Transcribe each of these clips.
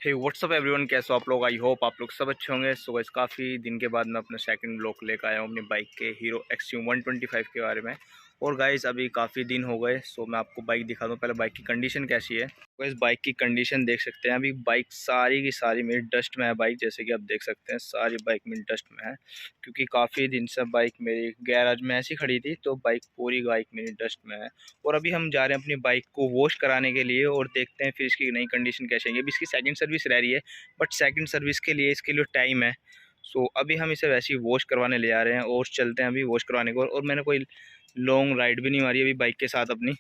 हे WhatsApp everyone, कैसे हो आप लोग। आई होप आप लोग सब अच्छे होंगे। सो गाइस, काफ़ी दिन के बाद मैं अपना सेकंड ब्लॉग लेकर आया हूँ अपनी बाइक के हीरो एक्सट्रीम 125 के बारे में। और गाइस अभी काफ़ी दिन हो गए, सो मैं आपको बाइक दिखा दूँ। पहले बाइक की कंडीशन कैसी है। गाइस बाइक की कंडीशन देख सकते हैं। अभी बाइक सारी की सारी मेरी डस्ट में है। बाइक जैसे कि आप देख सकते हैं सारी बाइक मेरी डस्ट में है, क्योंकि काफ़ी दिन से बाइक मेरी गैराज में ऐसी खड़ी थी, तो बाइक पूरी बाइक मेरी डस्ट में है। और अभी हम जा रहे हैं अपनी बाइक को वॉश कराने के लिए और देखते हैं फिर इसकी नई कंडीशन कैसी है। अभी इसकी सेकंड सर्विस रह रही है, बट सेकंड सर्विस के लिए इसके लिए टाइम है। सो अभी हम इसे वैसे ही वॉश करवाने ले जा रहे हैं और चलते हैं अभी वॉश करवाने को। और मैंने कोई लॉन्ग राइड भी नहीं मारी अभी बाइक के साथ अपनी।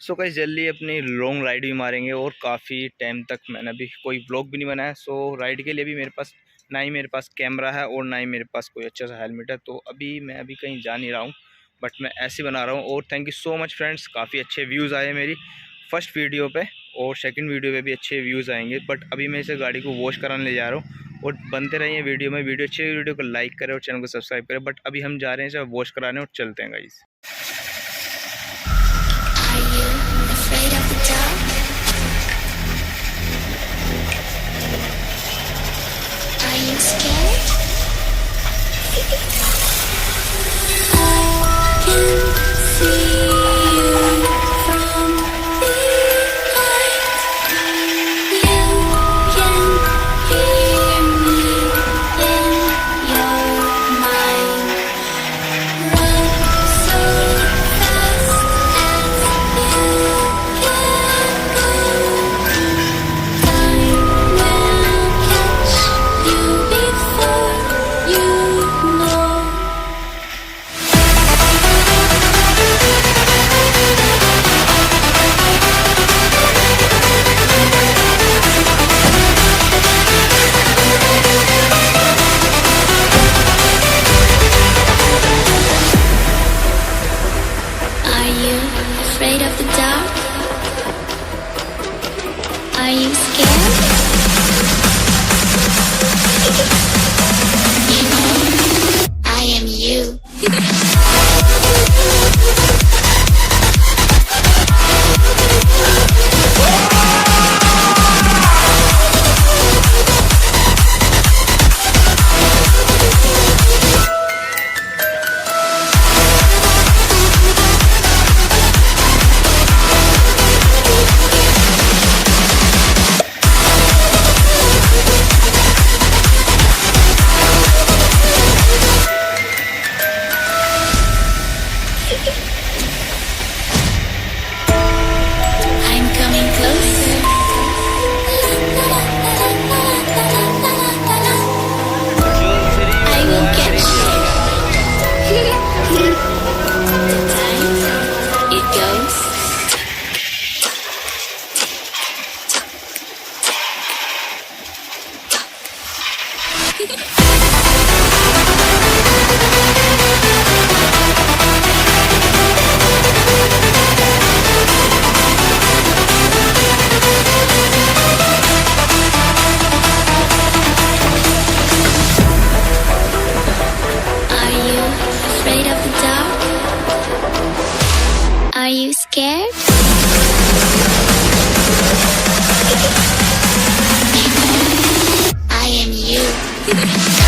सो कहीं जल्दी अपनी लॉन्ग राइड भी मारेंगे। और काफ़ी टाइम तक मैंने अभी कोई ब्लॉग भी नहीं बनाया। सो राइड के लिए भी मेरे पास ना ही मेरे पास कैमरा है और ना ही मेरे पास कोई अच्छा सा हेलमेट है, तो अभी मैं अभी कहीं जा नहीं रहा हूँ, बट मैं ऐसे बना रहा हूँ। और thank you so much friends, काफ़ी अच्छे व्यूज़ आए मेरी फर्स्ट वीडियो पे और सेकंड वीडियो पे भी अच्छे व्यूज़ आएंगे। बट अभी मैं इसे गाड़ी को वॉश कराने ले जा रहा हूँ। और बनते रहिए वीडियो में। वीडियो अच्छी लगी वीडियो को लाइक करें और चैनल को सब्सक्राइब करें। बट अभी हम जा रहे हैं इसे वॉश कराने और चलते हैं guys. Afraid of the dark? Are you scared? You know, I am you. I'm coming closer. I will catch you. The time it goes. Are you scared? I am you.